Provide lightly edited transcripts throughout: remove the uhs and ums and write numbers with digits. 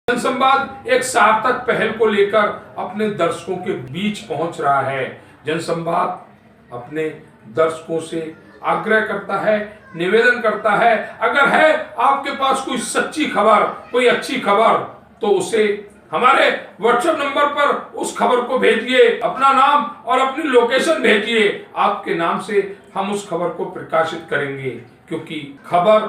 जनसंवाद एक सार्थक पहल को लेकर अपने दर्शकों के बीच पहुंच रहा है। जनसंवाद अपने दर्शकों से आग्रह करता है, निवेदन करता है, अगर है आपके पास कोई सच्ची खबर, कोई अच्छी खबर, तो उसे हमारे व्हाट्सएप नंबर पर उस खबर को भेजिए, अपना नाम और अपनी लोकेशन भेजिए। आपके नाम से हम उस खबर को प्रकाशित करेंगे, क्योंकि खबर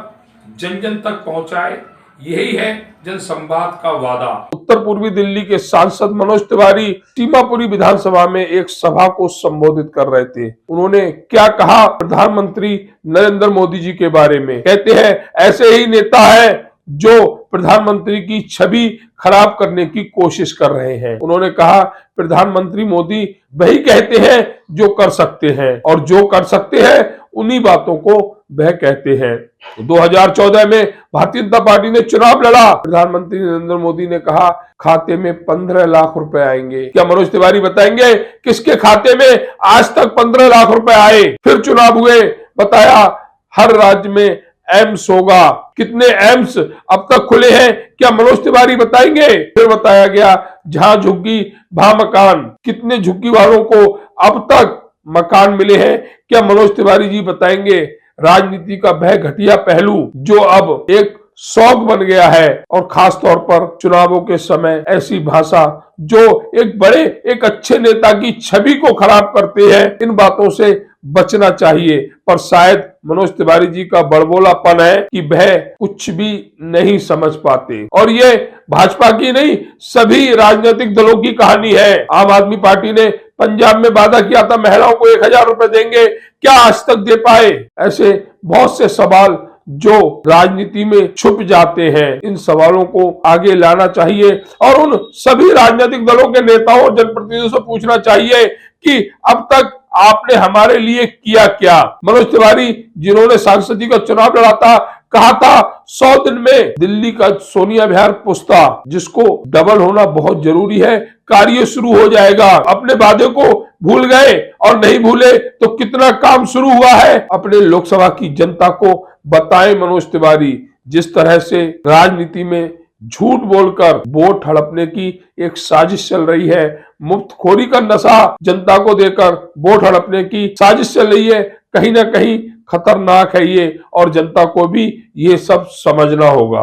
जन जन तक पहुंचाए, यही है जनसंवाद का वादा। उत्तर पूर्वी दिल्ली के सांसद मनोज तिवारी सीमापुरी विधानसभा में एक सभा को संबोधित कर रहे थे। उन्होंने क्या कहा प्रधानमंत्री नरेंद्र मोदी जी के बारे में? कहते हैं ऐसे ही नेता है जो प्रधानमंत्री की छवि खराब करने की कोशिश कर रहे हैं। उन्होंने कहा प्रधानमंत्री मोदी वही कहते हैं जो कर सकते हैं, और जो कर सकते हैं उन्हीं बातों को वह कहते हैं। 2014 में भारतीय जनता पार्टी ने चुनाव लड़ा। प्रधानमंत्री नरेंद्र मोदी ने कहा खाते में 15 लाख रुपए आएंगे। क्या मनोज तिवारी बताएंगे किसके खाते में आज तक 15 लाख रुपए आए? फिर चुनाव हुए, बताया हर राज्य में एम्स होगा। कितने एम्स अब तक खुले हैं, क्या मनोज तिवारी बताएंगे? फिर बताया गया जहां झुग्गी वहां मकान। कितने झुग्गी वालों को अब तक मकान मिले हैं, क्या मनोज तिवारी जी बताएंगे? राजनीति का वह घटिया पहलू जो अब एक शौक बन गया है, और खास तौर पर चुनावों के समय ऐसी भाषा जो एक अच्छे नेता की छवि को खराब करते हैं, इन बातों से बचना चाहिए। पर शायद मनोज तिवारी जी का बड़बोलापन है कि वह कुछ भी नहीं समझ पाते, और ये भाजपा की नहीं सभी राजनीतिक दलों की कहानी है। आम आदमी पार्टी ने पंजाब में वादा किया था महिलाओं को 1000 रुपए देंगे, क्या आज तक दे पाए? ऐसे बहुत से सवाल जो राजनीति में छुप जाते हैं, इन सवालों को आगे लाना चाहिए और उन सभी राजनीतिक दलों के नेताओं और जनप्रतिनिधियों से पूछना चाहिए कि अब तक आपने हमारे लिए किया क्या? मनोज तिवारी जिन्होंने सांसद का चुनाव लड़ा था, कहा था 100 दिन में दिल्ली का सोनिया विहार पुस्ता जिसको डबल होना बहुत जरूरी है, कार्य शुरू हो जाएगा। अपने वादे को भूल गए, और नहीं भूले तो कितना काम शुरू हुआ है अपने लोकसभा की जनता को बताएं मनोज तिवारी। जिस तरह से राजनीति में झूठ बोलकर वोट हड़पने की एक साजिश चल रही है, मुफ्तखोरी का नशा जनता को देकर वोट हड़पने की साजिश चल रही है, कहीं ना कहीं खतरनाक है ये, और जनता को भी ये सब समझना होगा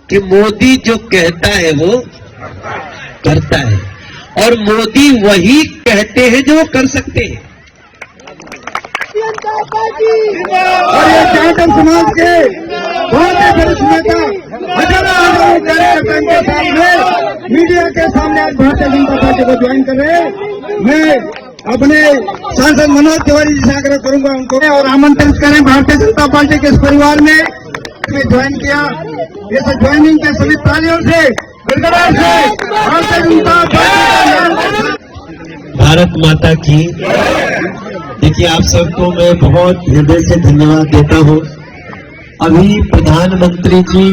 कि मोदी जो कहता है वो करता है, और मोदी वही कहते हैं जो वो कर सकते हैं। और ये जाटव समाज के बहुत ही वरिष्ठ नेता हजारों कार्यकर्ताओं के सामने मीडिया के सामने आज भारतीय जनता पार्टी को ज्वाइन कर रहे हैं। मैं अपने सांसद मनोज तिवारी जी से आग्रह करूंगा उनको और आमंत्रित करें भारतीय जनता पार्टी के इस परिवार में ज्वाइन किया। इस ज्वाइनिंग के सभी तालियों से गड़गड़ाहट से भारतीय जनता पार्टी भारत माता की। देखिए आप सबको मैं बहुत हृदय से धन्यवाद देता हूँ। अभी प्रधानमंत्री जी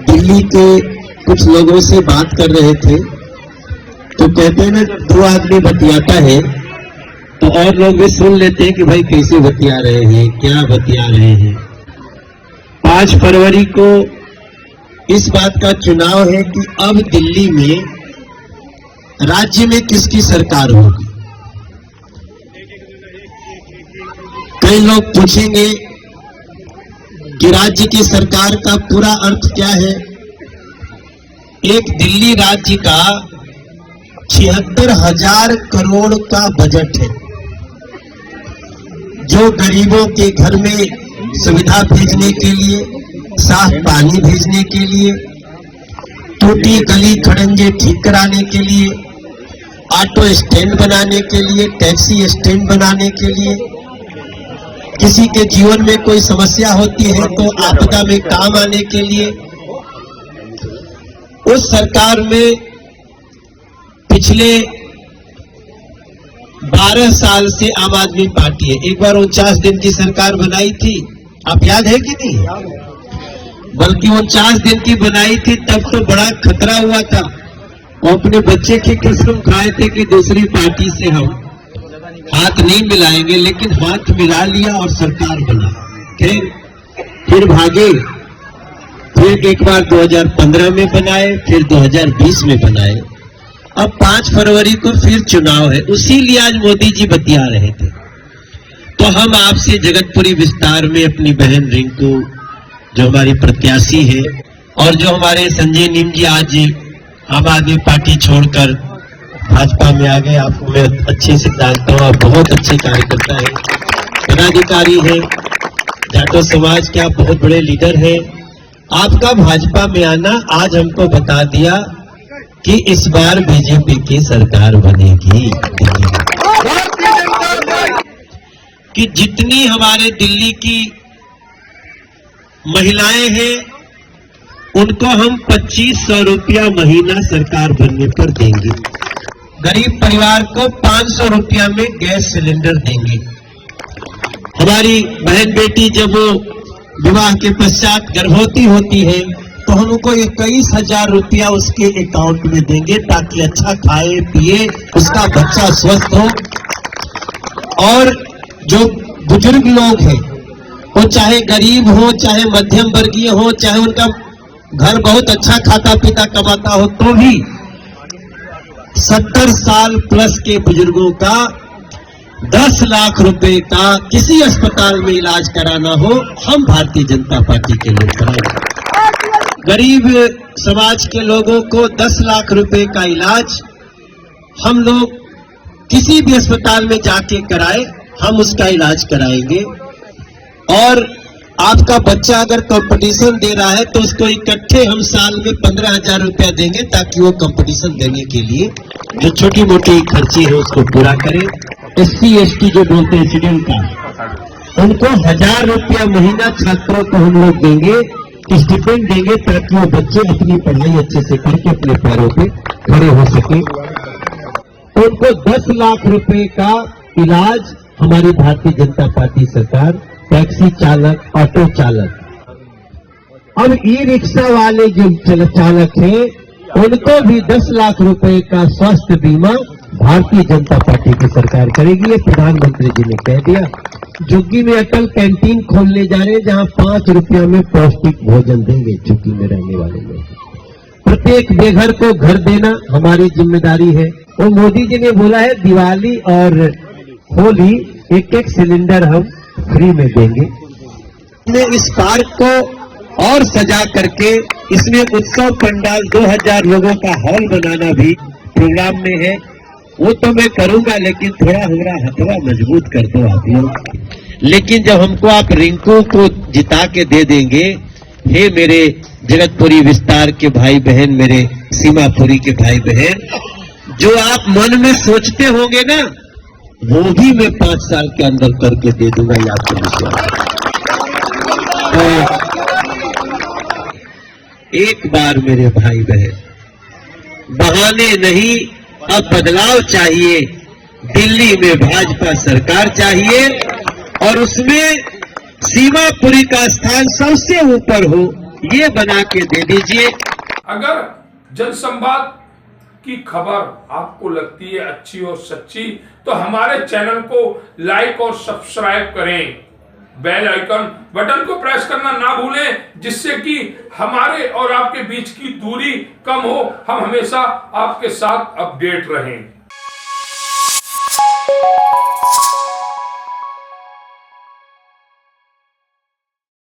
दिल्ली के कुछ लोगों से बात कर रहे थे, तो कहते हैं ना जब दो आदमी बतियाता है तो और लोग भी सुन लेते हैं कि भाई कैसे बतिया रहे हैं, क्या बतिया रहे हैं। 5 फरवरी को इस बात का चुनाव है कि अब दिल्ली में राज्य में किसकी सरकार होगी। कई लोग पूछेंगे कि राज्य की सरकार का पूरा अर्थ क्या है। एक दिल्ली राज्य का 76,000 करोड़ का बजट है, जो गरीबों के घर में सुविधा भेजने के लिए, साफ पानी भेजने के लिए, टूटी गली खड़ंजे ठीक कराने के लिए, ऑटो स्टैंड बनाने के लिए, टैक्सी स्टैंड बनाने के लिए, किसी के जीवन में कोई समस्या होती है तो आपदा में काम आने के लिए, उस सरकार में पिछले 12 साल से आम आदमी पार्टी है। एक बार 49 दिन की सरकार बनाई थी, आप याद है कि नहीं? बल्कि 49 दिन की बनाई थी तब तो बड़ा खतरा हुआ था, और अपने बच्चे की कसम खाए थे कि दूसरी पार्टी से हम हाथ नहीं मिलाएंगे, लेकिन हाथ मिला लिया और सरकार बना। खैर फिर भागे, फिर एक बार 2015 में बनाए, फिर 2020 में बनाए, अब 5 फरवरी को फिर चुनाव है। उसी लिए आज मोदी जी बतिया रहे थे। तो हम आपसे जगतपुरी विस्तार में अपनी बहन रिंकू, जो हमारी प्रत्याशी है, और जो हमारे संजय नीम जी आज आम आदमी पार्टी छोड़कर भाजपा में आ गए, आपको मैं अच्छे से जानता हूँ, आप बहुत अच्छे कार्यकर्ता है, पदाधिकारी है, जाटो समाज के आप बहुत बड़े लीडर हैं। आपका भाजपा में आना आज हमको बता दिया कि इस बार बीजेपी की सरकार बनेगी। कि जितनी हमारे दिल्ली की महिलाएं हैं उनको हम 2500 रुपया महीना सरकार बनने पर देंगे। गरीब परिवार को 500 रुपया में गैस सिलेंडर देंगे। हमारी बहन बेटी जब वो विवाह के पश्चात गर्भवती होती है तो हम उनको 21,000 रुपया उसके अकाउंट में देंगे, ताकि अच्छा खाए पिए, उसका बच्चा स्वस्थ हो। और जो बुजुर्ग लोग हैं, वो चाहे गरीब हो, चाहे मध्यम वर्गीय हो, चाहे उनका घर बहुत अच्छा खाता पीता कमाता हो, तो भी 70 साल प्लस के बुजुर्गों का 10 लाख रुपए का किसी अस्पताल में इलाज कराना हो, हम भारतीय जनता पार्टी के लोग कराएंगे। गरीब समाज के लोगों को 10 लाख रुपए का इलाज हम लोग किसी भी अस्पताल में जाके कराए, हम उसका इलाज कराएंगे। और आपका बच्चा अगर कंपटीशन दे रहा है तो उसको इकट्ठे हम साल में 15,000 रुपया देंगे, ताकि वो कंपटीशन देने के लिए जो छोटी मोटी खर्ची है उसको पूरा करे। SC ST जो बोलते हैं शेड्यूल कास्ट, उनको 1,000 रुपया महीना छात्रों को हम लोग देंगे, स्टिपेंड देंगे, ताकि वो बच्चे अपनी पढ़ाई अच्छे से करके अपने पैरों पे खड़े हो सके। उनको 10 लाख रुपए का इलाज हमारी भारतीय जनता पार्टी सरकार, टैक्सी चालक, ऑटो चालक, अब ई रिक्शा वाले जो चालक हैं उनको भी 10 लाख रुपए का स्वास्थ्य बीमा भारतीय जनता पार्टी की सरकार करेगी। ये प्रधानमंत्री जी ने कह दिया। झुग्गी में अटल कैंटीन खोलने जा रहे हैं, जहां 5 रुपया में पौष्टिक भोजन देंगे झुग्गी में रहने वाले लोग। प्रत्येक बेघर को घर देना हमारी जिम्मेदारी है। और मोदी जी ने बोला है दिवाली और होली 1-1 सिलेंडर हम फ्री में देंगे। इस पार्क को और सजा करके इसमें उत्सव पंडाल 2000 लोगों का हॉल बनाना भी प्रोग्राम में है। वो तो मैं करूंगा, लेकिन थोड़ा हमारा हथवा मजबूत कर दो आप लोग। लेकिन जब हमको आप रिंकू को जिता के दे देंगे, हे मेरे जगतपुरी विस्तार के भाई बहन, मेरे सीमापुरी के भाई बहन, जो आप मन में सोचते होंगे ना, वो भी मैं 5 साल के अंदर करके दे दूंगा, ये आपको विश्वास। तो एक बार मेरे भाई बहन, बहाने नहीं, अब बदलाव चाहिए। दिल्ली में भाजपा सरकार चाहिए और उसमें सीमापुरी का स्थान सबसे ऊपर हो, ये बना के दे दीजिए। अगर जनसंवाद की खबर आपको लगती है अच्छी और सच्ची, तो हमारे चैनल को लाइक और सब्सक्राइब करें। बेल आइकन बटन को प्रेस करना ना भूलें, जिससे कि हमारे और आपके बीच की दूरी कम हो, हम हमेशा आपके साथ अपडेट रहें।